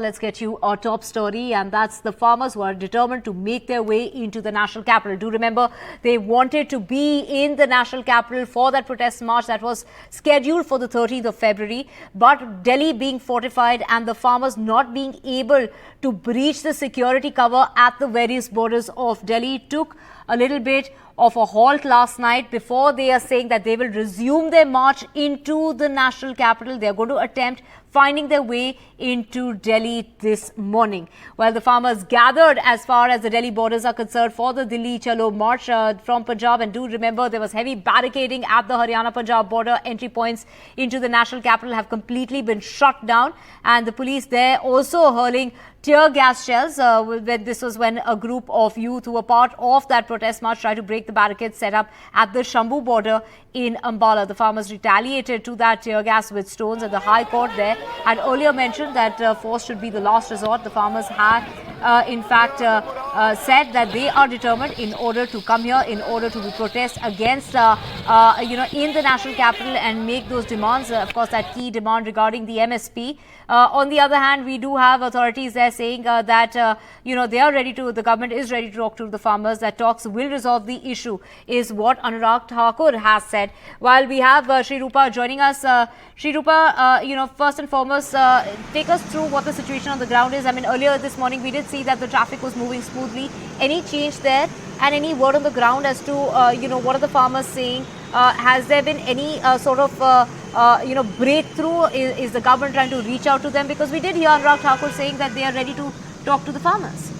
Let's get you our top story, and that's the farmers who are determined to make their way into the national capital. Do remember, they wanted to be in the national capital for that protest march that was scheduled for the 13th of February. But Delhi being fortified and the farmers not being able to breach the security cover at the various borders of Delhi took a little bit of a halt last night before they are saying that they will resume their march into the national capital. They are going to attempt finding their way into Delhi this morning. Well, the farmers gathered as far as the Delhi borders are concerned for the Delhi Chalo Morcha from Punjab. And do remember, there was heavy barricading at the Haryana-Punjab border. Entry points into the national capital have completely been shut down. And the police there also hurling tear gas shells. This was when a group of youth who were part of that protest march tried to break the barricades set up at the Shambu border in Ambala. The farmers retaliated to that tear gas with stones, and the High Court there had earlier mentioned that force should be the last resort. The farmers had in fact said that they are determined in order to come here, in order to protest against in the national capital and make those demands, of course that key demand regarding the MSP. On the other hand, we do have authorities there saying that they are ready to, the government is ready to talk to the farmers, that talks will resolve the issue, is what Anurag Thakur has said. While we have Shri Rupa joining us, Shri Rupa, first and foremost, take us through what the situation on the ground is. I mean, earlier this morning we did see that the traffic was moving smoothly. Any change there, and any word on the ground as to what are the farmers saying? Has there been any sort of breakthrough? Is the government trying to reach out to them? Because we did hear Anurag Thakur saying that they are ready to talk to the farmers.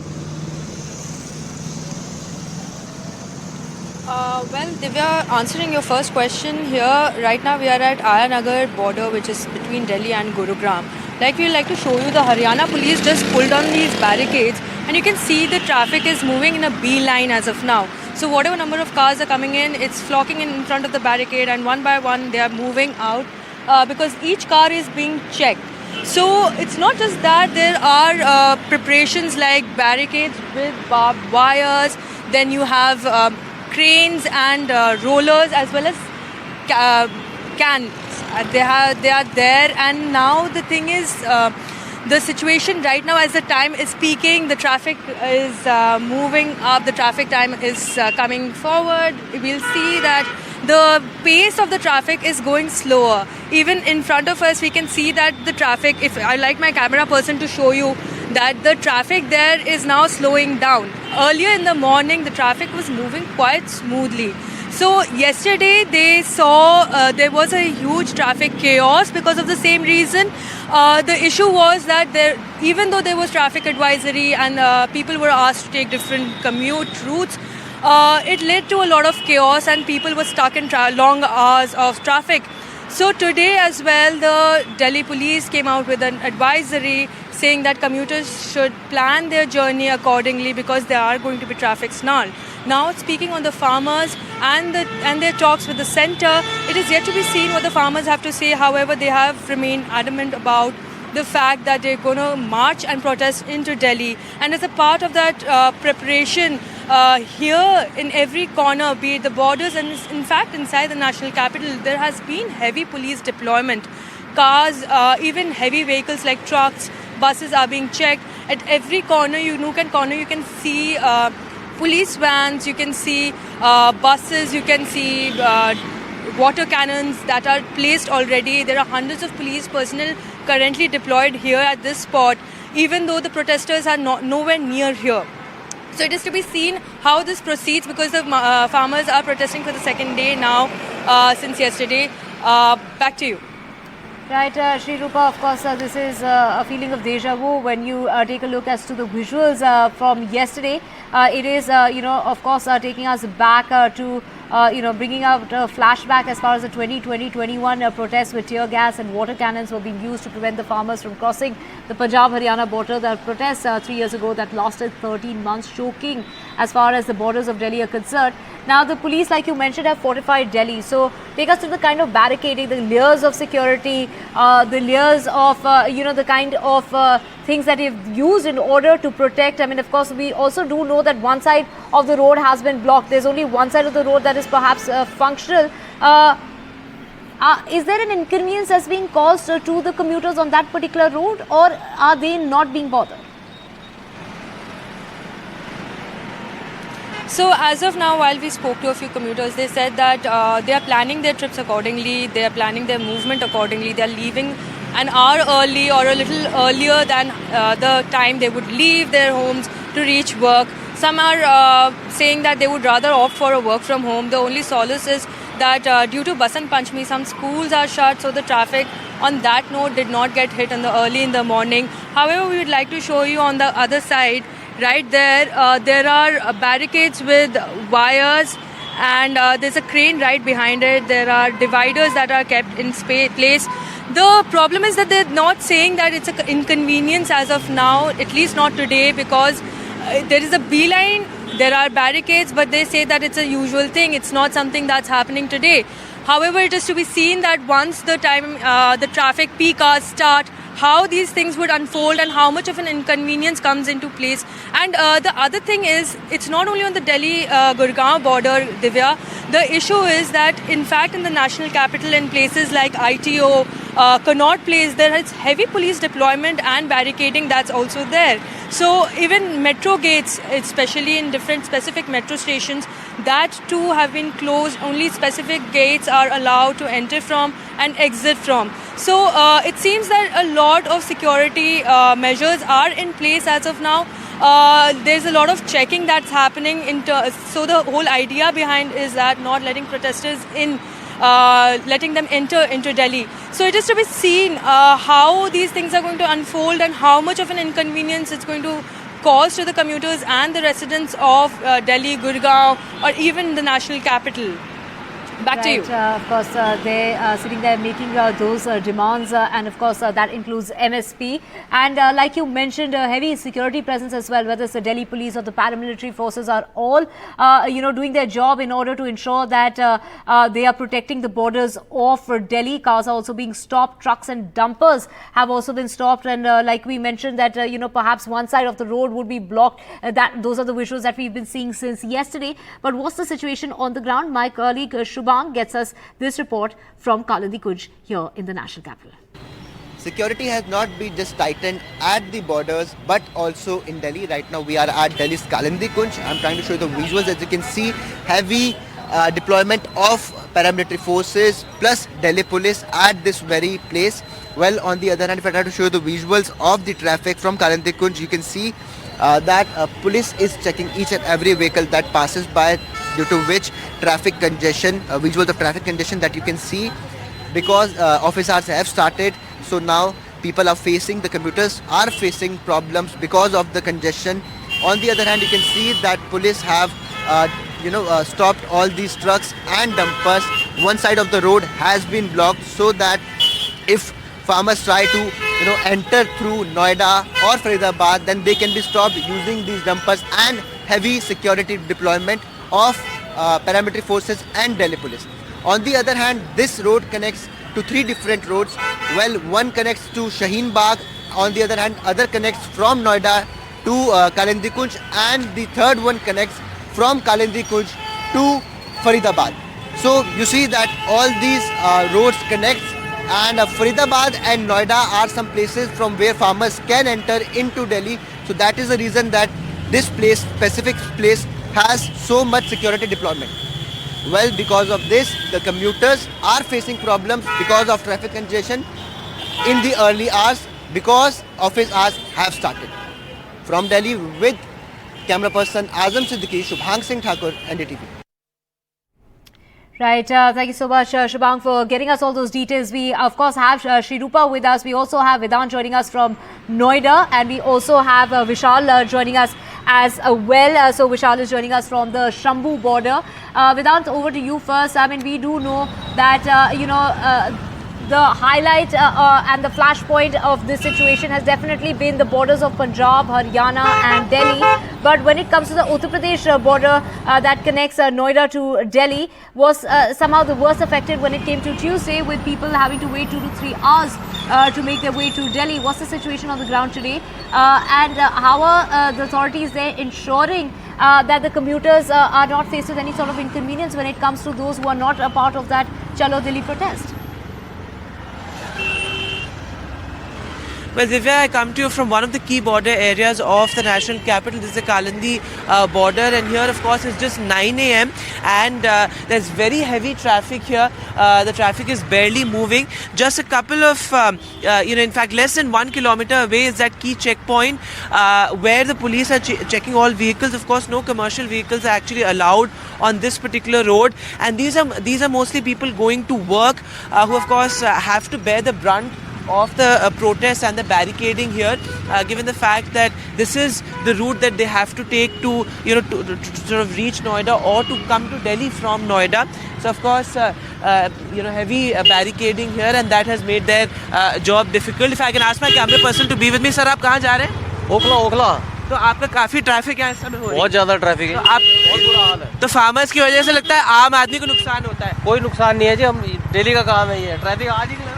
Well, Divya, answering your first question here, right now we are at Ayanagar border, which is between Delhi and Gurugram. We like to show you, the Haryana police just pulled on these barricades, and you can see the traffic is moving in a beeline as of now. So whatever number of cars are coming in, it's flocking in front of the barricade, and one by one they are moving out because each car is being checked. So it's not just that, there are preparations like barricades with barbed wires, then you have cranes and rollers as well as cans. They are there, and now the thing is, the situation right now, as the time is peaking, the traffic is moving up, the traffic time is coming forward. We'll see that the pace of the traffic is going slower. Even in front of us, we can see that the traffic, if I like my camera person to show you, that the traffic there is now slowing down. Earlier in the morning, the traffic was moving quite smoothly. So yesterday they saw there was a huge traffic chaos because of the same reason. The issue was that even though there was traffic advisory and people were asked to take different commute routes, it led to a lot of chaos and people were stuck in long hours of traffic. So today as well, the Delhi police came out with an advisory saying that commuters should plan their journey accordingly because there are going to be traffic snarl. Now, speaking on the farmers and their talks with the centre, it is yet to be seen what the farmers have to say. However, they have remained adamant about the fact that they're going to march and protest into Delhi. And as a part of that preparation, here in every corner, be it the borders and in fact inside the national capital, there has been heavy police deployment. Cars, even heavy vehicles like trucks, buses are being checked. At every corner, you can see police vans, you can see buses, you can see water cannons that are placed already. There are hundreds of police personnel currently deployed here at this spot, even though the protesters are nowhere near here. So it is to be seen how this proceeds, because the farmers are protesting for the second day now since yesterday. Back to you. Right, Shri Rupa, of course, this is a feeling of deja vu when you take a look as to the visuals from yesterday. It is, of course, taking us back to, bringing out a flashback as far as the 2020-21 protests with tear gas and water cannons were being used to prevent the farmers from crossing the Punjab-Haryana border. The protests 3 years ago that lasted 13 months, choking as far as the borders of Delhi are concerned. Now, the police, like you mentioned, have fortified Delhi. So, take us to the kind of barricading, the layers of security, the layers of, the kind of things that you've used in order to protect. I mean, of course, we also do know that one side of the road has been blocked. There's only one side of the road that is perhaps functional. Is there an inconvenience that's being caused to the commuters on that particular road, or are they not being bothered? So as of now, while we spoke to a few commuters, they said that they are planning their trips accordingly, they are planning their movement accordingly, they are leaving an hour early or a little earlier than the time they would leave their homes to reach work. Some are saying that they would rather opt for a work from home. The only solace is that due to Basant Panchami, some schools are shut, so the traffic on that note did not get hit early in the morning. However, we would like to show you on the other side, right there, there are barricades with wires, and there's a crane right behind it. There are dividers that are kept in place. The problem is that they're not saying that it's an inconvenience as of now, at least not today, because there is a beeline, there are barricades, but they say that it's a usual thing. It's not something that's happening today. However, it is to be seen that once the traffic peak hours start, how these things would unfold and how much of an inconvenience comes into place. And the other thing is, it's not only on the Delhi-Gurgaon border, Divya. The issue is that, in fact, in the national capital and places like ITO, Connaught Place, there is heavy police deployment and barricading that's also there. So even metro gates, especially in different specific metro stations, that too have been closed. Only specific gates are allowed to enter from and exit from. So it seems that a lot of security measures are in place as of now. There's a lot of checking that's happening. So the whole idea behind is that not letting protesters in, letting them enter into Delhi. So it is to be seen how these things are going to unfold and how much of an inconvenience it's going to cause to the commuters and the residents of Delhi, Gurgaon, or even the national capital. Back to you. Of course, they are sitting there making those demands, and of course that includes MSP. And like you mentioned, heavy security presence as well, whether it's the Delhi police or the paramilitary forces, are all doing their job in order to ensure that they are protecting the borders of Delhi. Cars are also being stopped, trucks and dumpers have also been stopped, and like we mentioned that perhaps one side of the road would be blocked. Those are the visuals that we've been seeing since yesterday. But what's the situation on the ground? My colleague Shubhang gets us this report from Kalindi Kunj here in the national capital. Security has not been just tightened at the borders but also in Delhi. Right now we are at Delhi's Kalindi Kunj. I'm trying to show you the visuals. As you can see, heavy deployment of paramilitary forces plus Delhi police at this very place. Well, on the other hand, if I try to show you the visuals of the traffic from Kalindi Kunj, you can see that police is checking each and every vehicle that passes by, due to which traffic congestion, visuals of traffic congestion that you can see, because office hours have started. So now people are facing, the commuters are facing problems because of the congestion. On the other hand, you can see that police have stopped all these trucks and dumpers. One side of the road has been blocked so that if farmers try to enter through Noida or Faridabad, then they can be stopped using these dumpers, and heavy security deployment of paramilitary forces and Delhi police. On the other hand, this road connects to three different roads. Well, one connects to Shaheen Bagh, on the other hand, other connects from Noida to Kalindi Kunj, and the third one connects from Kalindi Kunj to Faridabad. So you see that all these roads connect, and Faridabad and Noida are some places from where farmers can enter into Delhi. So that is the reason that this place, specific place, has so much security deployment. Well, because of this, the commuters are facing problems because of traffic congestion in the early hours, because office hours have started. From Delhi with camera person Azam Siddiqui, Shubhang Singh Thakur, NDTV. Right. Thank you so much, Shubhang, for getting us all those details. We, of course, have Shri Rupa with us. We also have Vedant joining us from Noida, and we also have Vishal joining us as well. So Vishal is joining us from the Shambu border. Vedant, over to you first. I mean, we do know that, the highlight and the flashpoint of this situation has definitely been the borders of Punjab, Haryana and Delhi. But when it comes to the Uttar Pradesh border that connects Noida to Delhi, was somehow the worst affected when it came to Tuesday, with people having to wait 2 to 3 hours to make their way to Delhi. What's the situation on the ground today? And how are the authorities there ensuring that the commuters are not faced with any sort of inconvenience when it comes to those who are not a part of that Chalo Delhi protest? Well, Divya, I come to you from one of the key border areas of the national capital. This is the Kalindi border, and here, of course, it's just 9 a.m. and there's very heavy traffic here. The traffic is barely moving. Just a couple of, in fact, less than 1 kilometer away is that key checkpoint where the police are checking all vehicles. Of course, no commercial vehicles are actually allowed on this particular road, and these are mostly people going to work who, of course, have to bear the brunt of the protests and the barricading here, given the fact that this is the route that they have to take to sort of reach Noida or to come to Delhi from Noida. So of course, heavy barricading here, and that has made their job difficult. If I can ask my camera person to be with me, sir, आप कहाँ जा रहे हैं? ओखला तो आपका काफी traffic यहाँ इस समय हो रही है। बहुत ज्यादा ट्रैफिक है। तो आप बहुत बुरा हाल है। तो फार्मर्स की वजह से लगता है आम आदमी को नुकसान होता है। कोई नुकसान नहीं है जी, हम डेली का काम है ये, ट्रैफिक आज ही नहीं लगा।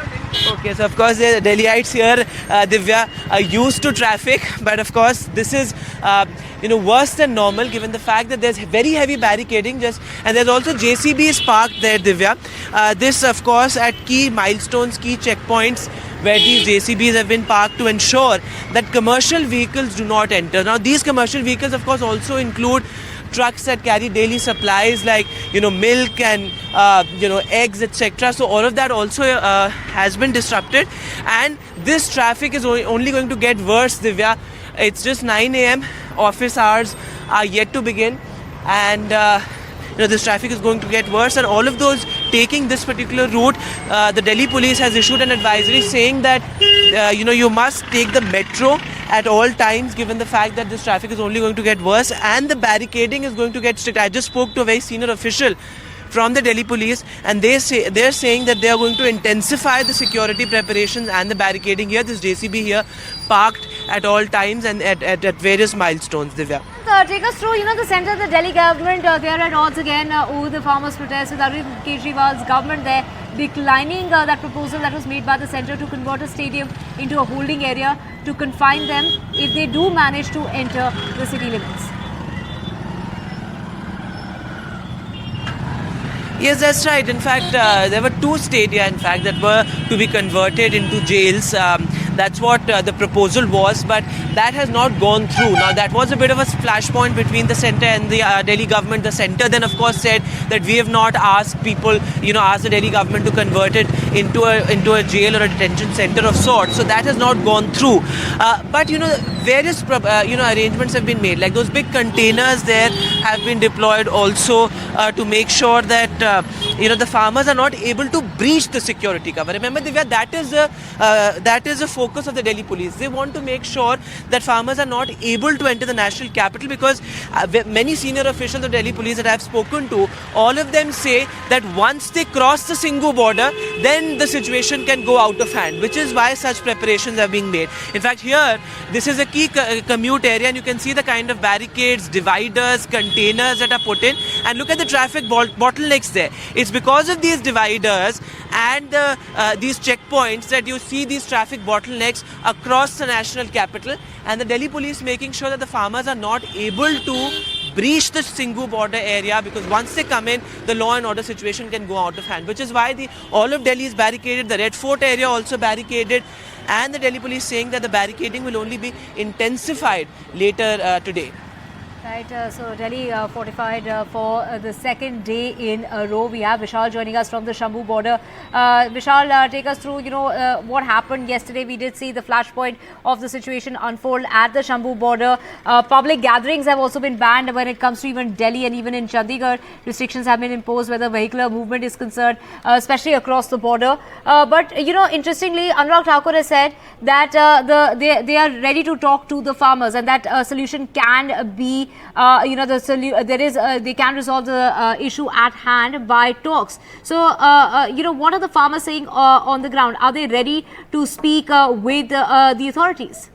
Okay, so of course the Delhiites here, Divya, are used to traffic, but of course this is worse than normal given the fact that there's very heavy barricading and there's also JCBs parked there, Divya. This of course at key milestones, key checkpoints where these JCBs have been parked to ensure that commercial vehicles do not enter. Now these commercial vehicles of course also include trucks that carry daily supplies like milk and eggs, etc. So all of that also has been disrupted, and this traffic is only going to get worse, Divya. It's just 9 a.m. Office hours are yet to begin, and this traffic is going to get worse, and all of those taking this particular route, the Delhi police has issued an advisory saying that you must take the metro at all times, given the fact that this traffic is only going to get worse and the barricading is going to get strict. I just spoke to a very senior official from the Delhi police, and they're saying that they are going to intensify the security preparations and the barricading here. This JCB here parked at all times and at various milestones, Divya. Take us through, the centre of the Delhi government, they are at odds again over the farmers' protest with Arvind Kejriwal's government there declining that proposal that was made by the centre to convert a stadium into a holding area to confine them if they do manage to enter the city limits. Yes, that's right. In fact, there were 2 stadia, in fact, that were to be converted into jails. That's what the proposal was, but that has not gone through. Now, that was a bit of a flashpoint between the centre and the Delhi government. The centre then, of course, said that we have not asked people, asked the Delhi government to convert it into a jail or a detention centre of sorts. So that has not gone through. But, various, arrangements have been made. Like those big containers there have been deployed also to make sure that, the farmers are not able to breach the security cover. Remember, Divya, that is a focus of the Delhi police. They want to make sure that farmers are not able to enter the national capital, because many senior officials of Delhi police that I have spoken to, all of them say that once they cross the Singhu border, then the situation can go out of hand, which is why such preparations are being made. In fact, here, this is a key commute area, and you can see the kind of barricades, dividers, containers that are put in, and look at the traffic bottlenecks there. It's because of these dividers and these checkpoints that you see these traffic bottlenecks across the national capital, and the Delhi police making sure that the farmers are not able to breach the Singhu border area, because once they come in, the law and order situation can go out of hand, which is why all of Delhi is barricaded, the Red Fort area also barricaded, and the Delhi police saying that the barricading will only be intensified later today. Right, so Delhi fortified for the second day in a row. We have Vishal joining us from the Shambu border. Vishal, take us through, what happened yesterday. We did see the flashpoint of the situation unfold at the Shambu border. Public gatherings have also been banned when it comes to even Delhi, and even in Chandigarh, restrictions have been imposed where the vehicular movement is concerned, especially across the border. But, interestingly, Anurag Thakur has said that they are ready to talk to the farmers, and that a solution can be they can resolve the issue at hand by talks. So, what are the farmers saying on the ground? Are they ready to speak with the authorities?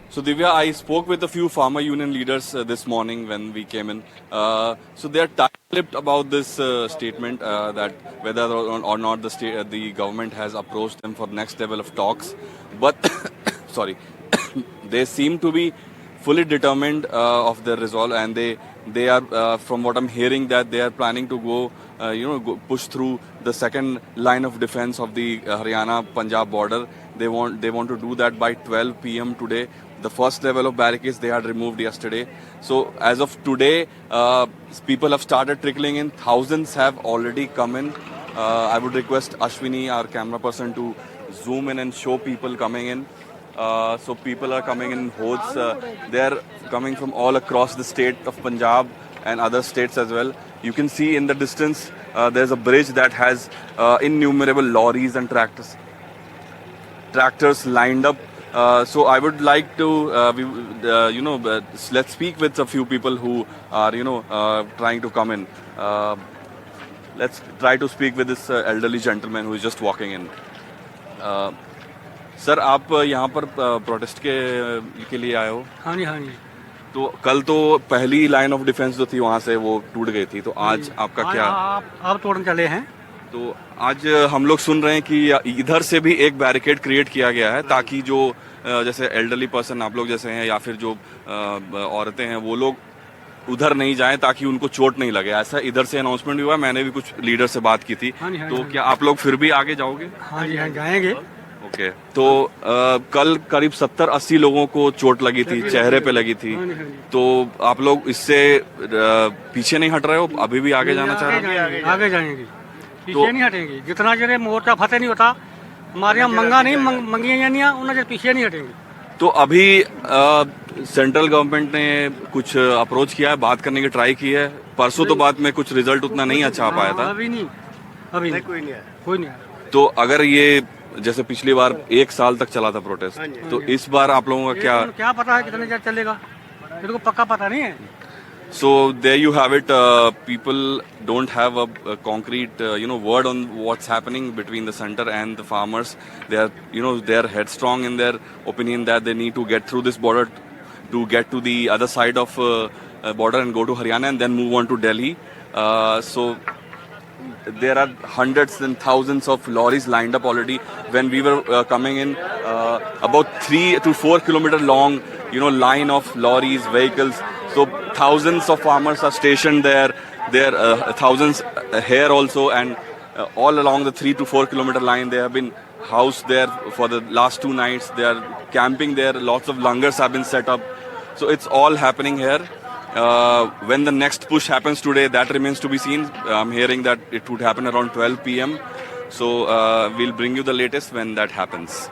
So Divya, I spoke with a few farmer union leaders this morning when we came in. So they are tight-lipped about this statement that whether or not the government has approached them for next level of talks. But sorry, they seem to be fully determined of their resolve, and they are from what I'm hearing that they are planning to go push through the second line of defense of the Haryana-Punjab border. They want to do that by 12 p.m. today. The first level of barricades they had removed yesterday. So as of today, people have started trickling in. Thousands have already come in. I would request Ashwini, our camera person, to zoom in and show people coming in. So people are coming in hordes. They're coming from all across the state of Punjab and other states as well. You can see in the distance there's a bridge that has innumerable lorries and tractors lined up. So I would like to, let's speak with a few people who are, trying to come in. Let's try to speak with this elderly gentleman who is just walking in. Sir आप यहाँ पर protest के लिए आए हो? हाँ जी हाँ जी। तो कल तो पहली लाइन ऑफ डिफेंस जो थी वहाँ से वो टूट गई थी, तो आज आपका क्या? आप तोड़ने चले हैं। तो आज हम लोग सुन रहे हैं कि इधर से भी एक बैरिकेड क्रिएट किया गया है ताकि जो जैसे एल्डरली पर्सन आप लोग जैसे हैं या फिर जो औरतें हैं वो लोग उधर नहीं जाएं ताकि उनको चोट नहीं लगे। ऐसा इधर से अनाउंसमेंट हुआ। मैंने भी कुछ लीडर से बात की थी। तो क्या आप लोग फिर भी आगे जाओगे? हाँ जी हाँ, जाएंगे। ओके। तो कल करीब 70-80 लोगों को चोट लगी थी, चेहरे पे लगी थी। तो आप लोग इससे पीछे नहीं हट रहे हो? अभी भी आगे जाना चाह रहे हो? आगे जाएंगे, पीछे नहीं हटेंगे। जितना जगह मोर्चा फतेह नहीं होता, हमारे यहाँ मंगा नहीं मंगियाँ जानियाँ, उन्हें पीछे नहीं हटेंगे। तो अभी सेंट्रल गवर्नमेंट ने कुछ अप्रोच किया है, बात करने की ट्राई की है? परसों तो बात में कुछ रिजल्ट उतना नहीं अच्छा आ पाया था। अभी नहीं कोई नहीं आया। तो अगर ये जैसे पिछली बार 1 साल तक चला था प्रोटेस्ट, तो इस बार आप लोगों का क्या पता है कितने देर चलेगा, मेरे को पक्का पता नहीं है। So there you have it. People don't have a concrete, word on what's happening between the center and the farmers. They are, they are headstrong in their opinion that they need to get through this border to get to the other side of border and go to Haryana and then move on to Delhi. So there are hundreds and thousands of lorries lined up already. When we were coming in, about 3 to 4 kilometer long, line of lorries, vehicles. So thousands of farmers are stationed there. There are thousands here also, and all along the 3 to 4 kilometer line, they have been housed there for the last 2 nights. They are camping there. Lots of langars have been set up. So it's all happening here. When the next push happens today, that remains to be seen. I'm hearing that it would happen around 12 p.m. So we'll bring you the latest when that happens.